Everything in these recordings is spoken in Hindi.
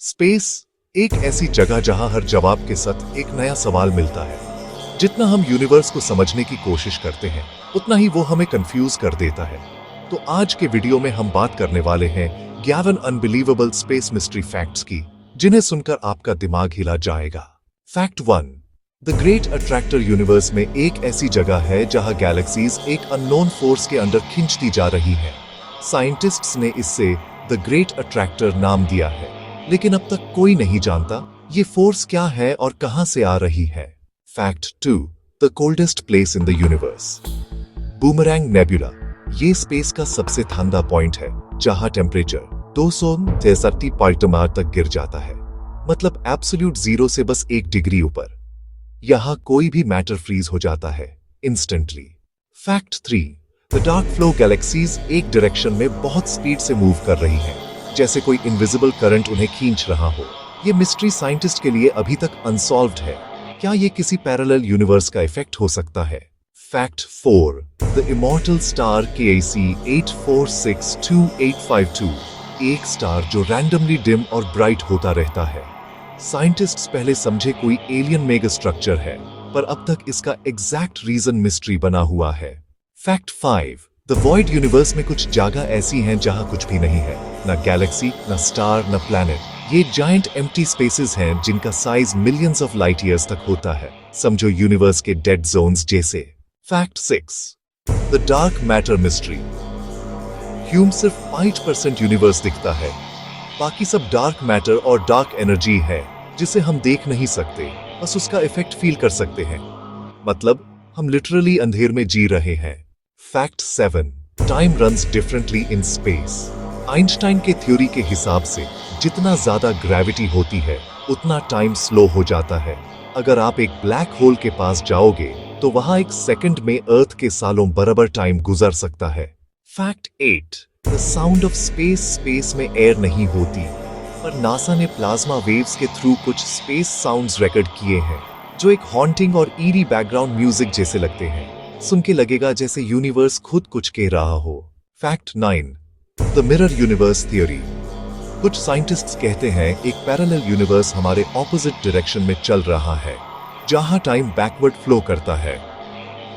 स्पेस एक ऐसी जगह जहां हर जवाब के साथ एक नया सवाल मिलता है। जितना हम यूनिवर्स को समझने की कोशिश करते हैं उतना ही वो हमें कंफ्यूज कर देता है। तो आज के वीडियो में हम बात करने वाले हैं 11 अनबिलीवेबल स्पेस मिस्ट्री फैक्ट्स की, जिन्हें सुनकर आपका दिमाग हिला जाएगा। Fact 1, the great attractor universe में एक ऐसी जगह है जहां गैलेक्सीज एक अननोन फोर्स के अंदर खिंचती जा रही है। साइंटिस्ट्स ने इससे द ग्रेट अट्रैक्टर नाम दिया है, लेकिन अब तक कोई नहीं जानता ये फोर्स क्या है और कहां से आ रही है। Fact 2, the coldest place in the universe. Boomerang nebula ये स्पेस का सबसे ठंडा पॉइंट है, जहां टेम्परेचर 263 पाइटमार तक गिर जाता है, मतलब एब्सोल्यूट जीरो से बस 1 डिग्री ऊपर। यहां कोई भी मैटर फ्रीज हो जाता है instantly. Fact 3, the dark flow galaxies एक डायरेक्शन में बहुत स्पीड से मूव कर रही हैं, जैसे कोई इनविजिबल करंट उन्हें खींच रहा हो। ये मिस्ट्री साइंटिस्ट के लिए अभी तक अनसॉल्व्ड है। क्या ये किसी पैरेलल यूनिवर्स का इफेक्ट हो सकता है? Fact 4, the immortal star KAC 84628552 एक स्टार जो रैंडमली डिम और ब्राइट होता रहता है। साइंटिस्ट्स पहले समझे कोई एलियन मेगा स्ट्रक्चर है, पर अब तक इसका एग्जैक्ट रीजन मिस्ट्री बना हुआ है। फैक्ट 5, द वॉइड यूनिवर्स में कुछ जगह ऐसी हैं जहां कुछ भी नहीं है, न गैलेक्सी, न स्टार, न प्लैनेट। ये जायंट एम्प्टी स्पेसेस हैं जिनका size millions of light years तक होता है, समझो यूनिवर्स के डेड जोन्स जैसे। Fact 6, the dark matter mystery. Hume सिर्फ 5% यूनिवर्स दिखता है, बाकी सब डार्क मैटर और डार्क एनर्जी है जिसे हम देख नहीं सकते, बस उसका इफेक्ट फील कर सकते हैं। मतलब हम लिटरली अंधेर में जी रहे हैं। Fact 7, time runs differently in space. Einstein के थ्योरी के हिसाब से जितना ज्यादा ग्रेविटी होती है उतना टाइम स्लो हो जाता है। अगर आप एक ब्लैक होल के पास जाओगे तो वहां एक सेकंड में अर्थ के सालों बराबर टाइम गुजर सकता है। Fact 8, the sound of space में एयर नहीं होती, पर नासा ने प्लाज्मा वेव्स के थ्रू कुछ स्पेस साउंड्स रिकॉर्ड किए हैं जो एक हॉन्टिंग और ईरी बैकग्राउंड म्यूजिक जैसे लगते हैं। सुन के लगेगा जैसे यूनिवर्स खुद कुछ कह रहा हो। Fact 9, the mirror universe theory. कुछ साइंटिस्ट्स कहते हैं एक पैरेलल यूनिवर्स हमारे ऑपोजिट डायरेक्शन में चल रहा है, जहां टाइम बैकवर्ड फ्लो करता है।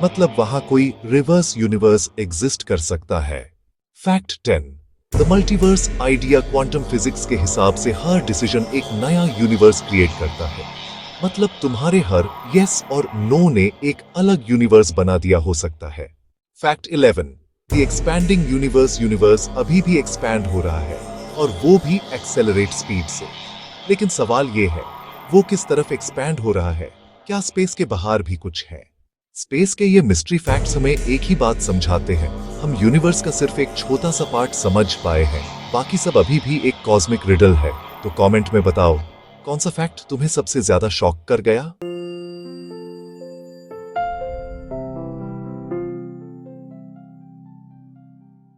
मतलब वहां कोई रिवर्स यूनिवर्स एग्जिस्ट कर सकता है। Fact 10, the multiverse idea. Quantum physics के हिसाब से हर डिसीजन एक नया यूनिवर्स क्रिएट करता है। मतलब तुम्हारे हर यस और नो ने एक अलग यूनिवर्स बना दिया हो सकता है। फैक्ट 11, द एक्सपैंडिंग यूनिवर्स अभी भी एक्सपैंड हो रहा है, और वो भी एक्सेलरेट स्पीड से। लेकिन सवाल ये है, वो किस तरफ एक्सपैंड हो रहा है? क्या स्पेस के बाहर भी कुछ है? स्पेस के ये मिस्ट्री फैक्ट्स हमें एक ही बात समझाते हैं, हम यूनिवर्स का सिर्फ एक छोटा सा पार्ट समझ पाए हैं, बाकी सब अभी भी एक कॉस्मिक रिडल है। तो कमेंट में बताओ, कौन सा फैक्ट तुम्हें सबसे ज्यादा शॉक कर गया?